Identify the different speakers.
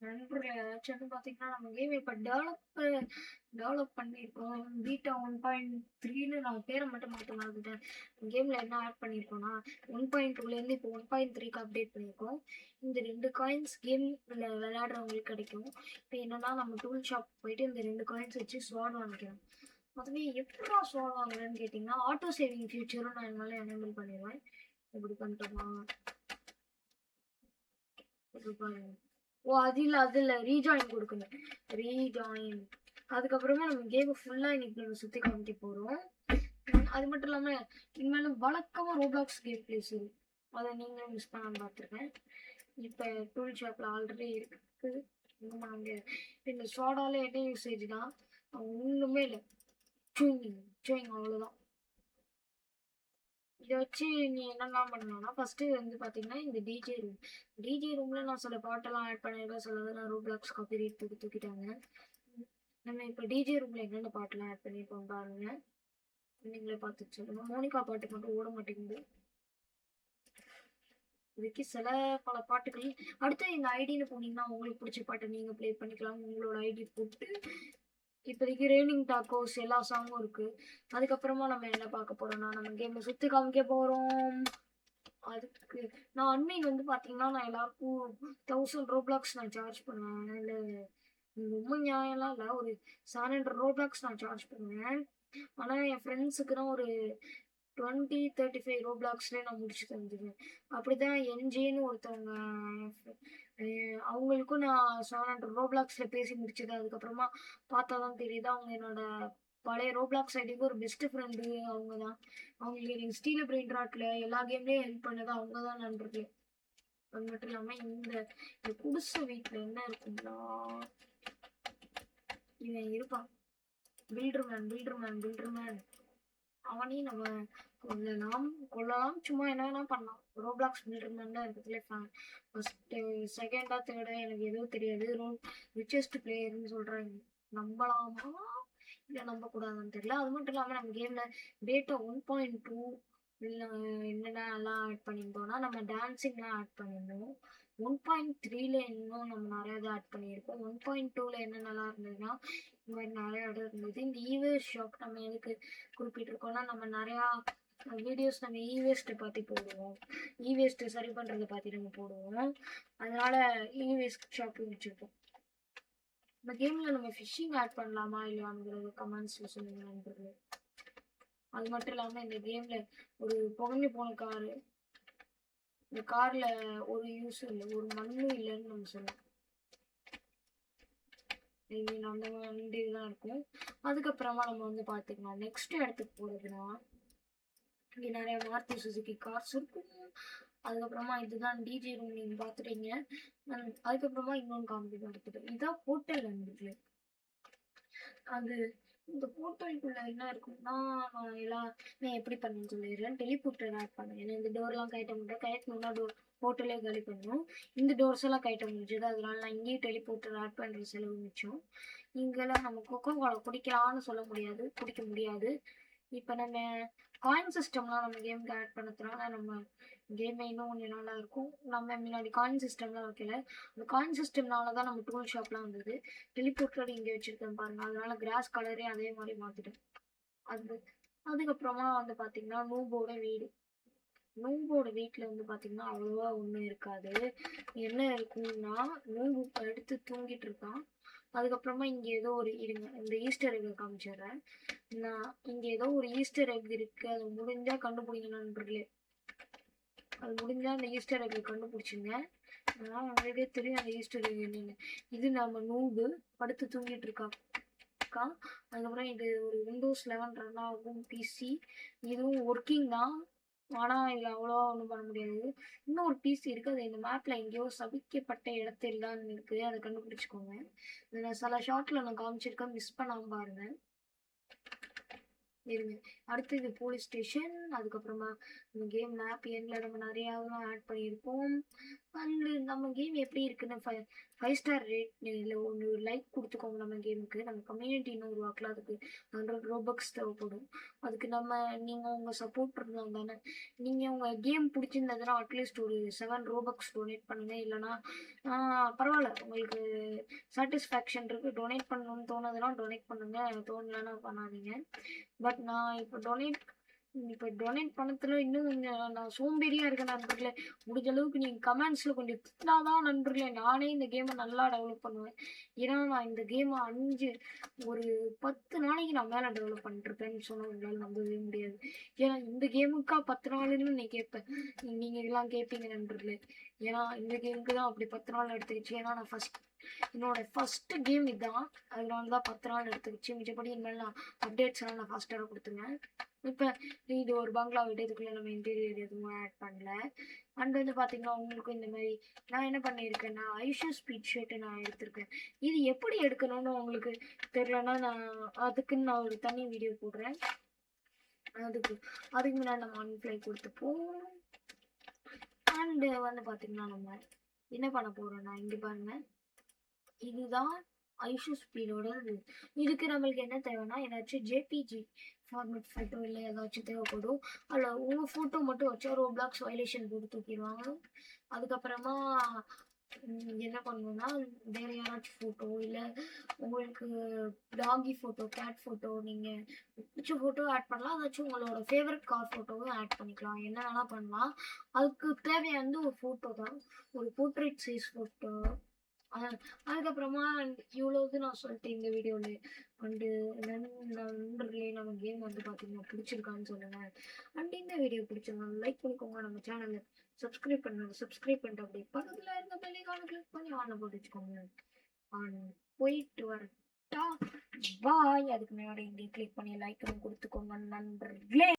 Speaker 1: நண்பர்களே ஏதாச்சும் பார்த்தீங்கன்னா, நம்ம கேம் இப்ப டெவலப் பண்ணியிருக்கோம். பீட்டா 1.3ன்னு நான் பேர மட்டும் மாத்த மறந்துட்டேன். கேம்ல என்ன ஆட் பண்ணியிருக்கோம்னா, 1.2லேருந்து இப்போ 1.3க்கு அப்டேட் பண்ணியிருக்கோம். இந்த 2 காயின்ஸ் கேம்ல விளையாடுறவங்களுக்கு கிடைக்கும். இப்போ என்னன்னா, நம்ம டூல் ஷாப் போயிட்டு இந்த 2 காயின்ஸ் வச்சு ஸ்வாட் வாங்கிக்கலாம். அதுவே எப்படிடா ஸ்வாட் வாங்குறேன்னு கேட்டிங்கன்னா, ஆட்டோ சேவிங் ஃபியூச்சரும் நான் என்னால எனேபிள் பண்ணிடுவேன். இப்படி பண்ணிட்டோமா? இப்படி பாருங்க. ஓ! அது இல்ல ரீஜாயின் குடுக்கணும். ரீஜாயின். அதுக்கப்புறமா நம்ம கேம ஃபுல்லா இன்னைக்கு நம்ம சுத்தி காமிக்க போறோம். அது மட்டும் இல்லாம இனிமேலும் வழக்கமா ரோப்ளாக்ஸ் கேம் பிளேஸ் இருக்கு. அத நீங்களும் மிஸ் பண்ணாம பார்த்துருக்கேன். இப்ப டூல் ஷாப்ல ஆல்ரெடி இருக்கு. ஒண்ணும் பண்ண முடியாது. இந்த சோடால என்ன யூசேஜ்னா ஒண்ணுமே இல்ல. சூயிங் சூயிங் அவ்வளவுதான். இத வச்சு நீ என்னெல்லாம் பண்ணலாம்னா, ஃபர்ஸ்ட்டு வந்து பார்த்தீங்கன்னா, இந்த டிஜே ரூம். டிஜே ரூம்ல நான் சில பாட்டெல்லாம் ஆட் பண்ணியிருக்கேன். சிலதெல்லாம் ரோப்ளாக்ஸ் காப்பிரைட் போட்டு தூக்கிட்டாங்க. நம்ம இப்போ டிஜே ரூம்ல என்னென்ன பாட்டெல்லாம் ஆட் பண்ணியிருக்கோம் பாருங்க. நீங்களே பார்த்துட்டு சொல்லுங்க. மோனிகா பாட்டு மட்டும் ஓட மாட்டேங்குது. இதுக்கு பல பாட்டுகள். அடுத்து இந்த ஐடின்னு போனீங்கன்னா, உங்களுக்கு பிடிச்ச பாட்டை நீங்க ப்ளே பண்ணிக்கலாம். உங்களோட ஐடி போட்டு இப்போதைக்கு ரெய்னிங் டாக்கோஸ் எல்லா சாங்கும் இருக்கு. அதுக்கப்புறமா நம்ம என்ன பார்க்க போறோம்னா, நம்ம கேமை சுத்தி காமிக்க போறோம். அதுக்கு நான் அட்மின் வந்து பார்த்தீங்கன்னா, நான் எல்லாருக்கும் 1000 ரோப்ளாக்ஸ் நான் சார்ஜ் பண்ணுவேன். இல்ல ரொம்ப நியாயம்லாம் இல்ல. ஒரு 700 ரோப்ளாக்ஸ் நான் சார்ஜ் பண்ணுவேன். ஆனா என் ஃப்ரெண்ட்ஸுக்கு தான் ஒரு 20, 35 ரோப்ளாக்ஸ்லயே நான் முடிச்சு தந்துருவேன். அப்படிதான் என்ஜேன்னு ஒருத்தவங்க அவங்களுக்கும் நான் 700 ரோப்ளாக்ஸ்ல பேசி முடிச்சது. அதுக்கப்புறமா பார்த்தா தான் தெரியுது. அவங்க என்னோட பழைய ரோப்ளாக்ஸ் ஐடிக்கு ஒரு பெஸ்ட் ஃப்ரெண்டு அவங்க தான். அவங்களுக்கு எனக்கு ஸ்டீல பிரெயின் ராட்ல எல்லா கேம்லயும் ஹெல்ப் பண்ணது அவங்க தான் நண்பர்களே. அது மட்டும் இல்லாம இந்த குடிசை வீட்டுல என்ன இருக்கும்னா, இவன் இருப்பான். பில்டர்மேன் அவனையும் நம்ம கொல்லலாம் சும்மா என்ன வேணா பண்ணலாம். ரோப்ளாக்ஸ் பில்டர்மேன் தான் இருக்கிறதுலே ஃபர்ஸ்ட் செகண்டா தேர்டா எனக்கு எதுவும் தெரியாது. ரிச்சஸ்ட் பிளேயர்னு சொல்றாங்க. நம்பலாமா இல்லை நம்பக்கூடாதுன்னு தெரியல. அது மட்டும் இல்லாமல் நம்ம கேமில் டேட்டா 1.2 இல்லை என்னென்ன எல்லாம் ஆட் பண்ணியிருந்தோம்னா, நம்ம டான்ஸிங்லாம் ஆட் பண்ணியிருந்தோம். 1.3ல இன்னும் நம்ம நிறைய இதை ஆட் பண்ணியிருக்கோம். 1.2ல என்னென்னலாம் இருந்ததுன்னா, இந்த மாதிரி நிறைய இடம் இருந்தது. இந்த ஈவேஸ்ட் ஷாப் நம்ம எதுக்கு குறிப்பிட்டிருக்கோம்னா, நம்ம நிறையா வீடியோஸ் நம்ம இவேஸ்ட்டை பற்றி போடுவோம். இவேஸ்ட்டை சரி பண்ணுறதை பற்றி நம்ம போடுவோம். அதனால இவேஸ்ட் ஷாப்பிங் வச்சுருக்கோம். இந்த கேமில் நம்ம ஃபிஷ்ஷிங் ஆட் பண்ணலாமா இல்லையாங்கிறது கமெண்ட்ஸில் சொல்லுங்க நண்பர்களே. அது மட்டும் இல்லாமல் இந்த கேமில் ஒரு புகஞ்சு போன காரு, இந்த காரில் ஒரு யூஸும் இல்லை, ஒரு மண்ணும் இல்லைன்னு நம்ம சொல்லலாம். அந்த வண்டி தான் இருக்கும். அதுக்கப்புறமா நம்ம வந்து பார்த்துக்கலாம். நெக்ஸ்ட் இடத்துக்கு போகிறதுனா, இங்கே நிறைய மாருதி சுசுகி கார்ஸ் இருக்கும். அதுக்கப்புறமா இதுதான் டிஜே ரூம் நீங்கள் பார்த்துட்டீங்க. அதுக்கப்புறமா இன்னொன்று காமிக்க பார்த்துட்டு இதான் ஹோட்டல் வந்துட்டு. அது இந்த ஹோட்டலுக்குள்ள என்ன இருக்கும்னா, நான் எப்படி பண்ணேன்னு சொல்லிடுறேன். டெலிபோர்ட்டர் ஆட் பண்ணேன். ஏன்னா இந்த டோர்லாம் கழட்ட முடியாது. கழட்டணும்னா ஹோட்டலே காலி பண்ணும். இந்த டோர்ஸ் எல்லாம் கழட்ட முடிஞ்சது. அதனால நான் இங்கேயும் டெலிபோர்ட்டர் ஆட் பண்ணுற செலவு மிச்சம். இங்கெல்லாம் நம்ம கொக்கோ கோலா குடிக்கலாம்னு சொல்ல முடியாது, குடிக்க முடியாது. இப்போ நம்ம காயின் சிஸ்டம்லாம் நம்ம கேமுக்கு ஆட் பண்ணதுனால நம்ம கேமே இன்னும் கொஞ்சம் நல்லா இருக்கும். நம்ம முன்னாடி காயின் சிஸ்டம்லாம் வைக்கல. அந்த காயின் சிஸ்டம்னால தான் நம்ம டூல் ஷாப்லாம் வந்தது. டெலிபோர்ட்டர் இங்கே வச்சுருக்கேன் பாருங்க. அதனால கிராஸ் கலரே அதே மாதிரி மாற்றிட்டேன். அதுக்கப்புறமா வந்து பார்த்தீங்கன்னா, நூம்போட வீட்டில் வந்து பார்த்தீங்கன்னா அவ்வளோவா ஒன்றும் இருக்காது. என்ன இருக்குன்னா, நூம்பு எடுத்து தூங்கிட்டு இருக்கான். அதுக்கப்புறமா இங்கே ஏதோ ஒரு இருங்க இந்த ஈஸ்டர் எக்கை காமிச்சிடுறேன். நான் இங்கே ஏதோ ஒரு ஈஸ்டர் எக் இருக்குது. அது முடிஞ்சால் கண்டுபிடிங்க நண்பர்களே. அது முடிஞ்சால் அந்த ஈஸ்டர் எக்கை கண்டுபிடிச்சிங்க. ஆனால் உங்களுக்கே தெரியும் அந்த ஈஸ்டர் எக் என்னன்னு. இது நம்ம நூம்பு படுத்து தூங்கிட்டு இருக்கான். அதுக்கப்புறம் இது ஒரு விண்டோஸ் 11 ரன் ஆகும் பிசி. இதுவும் ஒர்க்கிங் தான். ஆனால் இதில் அவ்வளோவா ஒன்றும் பண்ண முடியாது. இன்னும் ஒரு பிசி இருக்குது. அது இந்த மேப்பில் எங்கேயோ சபிக்கப்பட்ட இடத்தில் தான் இருக்குது. அதை கண்டுபிடிச்சிக்கோங்க. இதில் சில ஷார்ட்டில் நான் காமிச்சிருக்கேன், மிஸ் பண்ணாமல் பாருங்கள். இருங்க. அடுத்து இது போலீஸ் ஸ்டேஷன். அதுக்கப்புறமா நம்ம கேம் மேப் எண்ட்ல நம்ம நிறையாவெல்லாம் ஆட் பண்ணியிருப்போம். அண்டு நம்ம கேம் எப்படி இருக்குன்னு 5 ஸ்டார் ரேட் இல்லை ஒன்று லைக் கொடுத்துக்கோங்க. நம்ம கேமுக்கு நம்ம கம்யூனிட்டி இன்னும் உருவாக்கலாம். அதுக்கு 100 ரோபக்ஸ் தேவைப்படும். அதுக்கு நீங்கள் உங்கள் சப்போர்ட் இருந்தால் தானே. நீங்கள் உங்கள் கேம் பிடிச்சிருந்ததுன்னா அட்லீஸ்ட் ஒரு 7 ரோபக்ஸ் டொனேட் பண்ணுங்கள். இல்லைனா பரவாயில்ல, உங்களுக்கு சாட்டிஸ்ஃபேக்ஷன் இருக்குது, டொனேட் பண்ணணும்னு தோணுதுன்னா டொனேட் பண்ணுங்கள், தோணலைன்னா பண்ணாதீங்க. பட் நான் இப்போ டொனேட் பண்ணத்துல இன்னும் கொஞ்சம் நான் சோம்பேறியா இருக்கேன் நண்பர்களே. முடிஞ்ச அளவுக்கு நீங்கள் கமெண்ட்ஸில் கொஞ்சம் திட்டினாதான் நண்பர்களே நானே இந்த கேமை நல்லா டெவலப் பண்ணுவேன். ஏன்னா நான் இந்த கேமை ஒரு 10 நாளைக்கு நான் மேலே டெவலப் பண்ணிட்டுருப்பேன்னு சொன்னால் உங்களால் நம்பவே முடியாது. ஏன்னா இந்த கேமுக்கா 10 நாளுன்னு நீ கேட்பேன், நீங்கள் இதெல்லாம் கேட்பீங்க நண்பர்களே. ஏன்னா இந்த கேமுக்கு தான் அப்படி 10 நாள் எடுத்துக்கிச்சு. ஏன்னா நான் என்னோட ஃபஸ்ட்டு கேம் இதுதான், அதனால தான் 10 நாள் எடுத்துக்கிச்சு. மிச்சப்படி இனிமேல் நான் அப்டேட்ஸ் எல்லாம் நான் ஃபாஸ்ட்டாக கொடுத்துருவேன். இப்போ இது ஒரு பங்களா வீடு, இதுக்குள்ளே நம்ம இன்டீரியர் எதுவும் ஆட் பண்ணல. அண்ட் வந்து பார்த்தீங்கன்னா உங்களுக்கு இந்த மாதிரி நான் என்ன பண்ணியிருக்கேன்னா ஐஷோ ஸ்பீட் ஷர்ட்டு நான் எடுத்திருக்கேன். இது எப்படி எடுக்கணும்னு உங்களுக்கு தெரிலன்னா அதுக்குன்னு நான் ஒரு தனி வீடியோ போடுறேன். அதுக்கு முன்னாடி நம்ம ஒன்ஃப்ளை கொடுத்துப்போம். அண்டு வந்து பார்த்தீங்கன்னா நம்ம என்ன பண்ண போகிறோம்னா இங்கே பாருங்கள், இதுதான் ஐஷோ ஸ்பீடோட இதுக்கு நம்மளுக்கு என்ன தேவைன்னா ஏதாச்சும் ஜேபிஜி ஃபார்மேட் ஃபோட்டோ இல்லை ஏதாச்சும் தேவைப்படும். அதில் உங்கள் ஃபோட்டோ மட்டும் வச்சா ரோப்ளாக்ஸ் வயலேஷன் போட்டு தூக்கிடுவாங்க. அதுக்கப்புறமா என்ன பண்ணணும்னா வேறு யாராச்சும் ஃபோட்டோ இல்லை உங்களுக்கு டாகி ஃபோட்டோ, கேட் ஃபோட்டோ, நீங்கள் பிடிச்ச ஃபோட்டோ ஆட் பண்ணலாம். அதாச்சும் உங்களோட ஃபேவரட் கார் ஃபோட்டோவும் ஆட் பண்ணிக்கலாம். என்ன வேணால் பண்ணலாம். அதுக்கு தேவையானது ஒரு ஃபோட்டோ தான், ஒரு போர்ட்ரேட் சைஸ் ஃபோட்டோ. அதுக்கப்புறமா இவ்வளோது நான் சொல்லிட்டேன் இந்த வீடியோவில். அண்டு நண்பர்களே நம்ம கேம் வந்து பார்த்தீங்கன்னா பிடிச்சிருக்கான்னு சொல்லுங்கள். அண்ட் இந்த வீடியோ பிடிச்சிருந்தா லைக் பண்ணிக்கோங்க. நம்ம சேனலை சப்ஸ்கிரைப் பண்ணிட்டு அப்படி பக்கத்தில் இருந்த பெல்லைக்கான கிளிக் பண்ணி ஆன போட்டு வச்சுக்கோங்க. போயிட்டு வரட்டா பாய். அதுக்கு முன்னாடி இங்கே கிளிக் பண்ணி லைக் கொடுத்துக்கோங்க நண்பர்களே.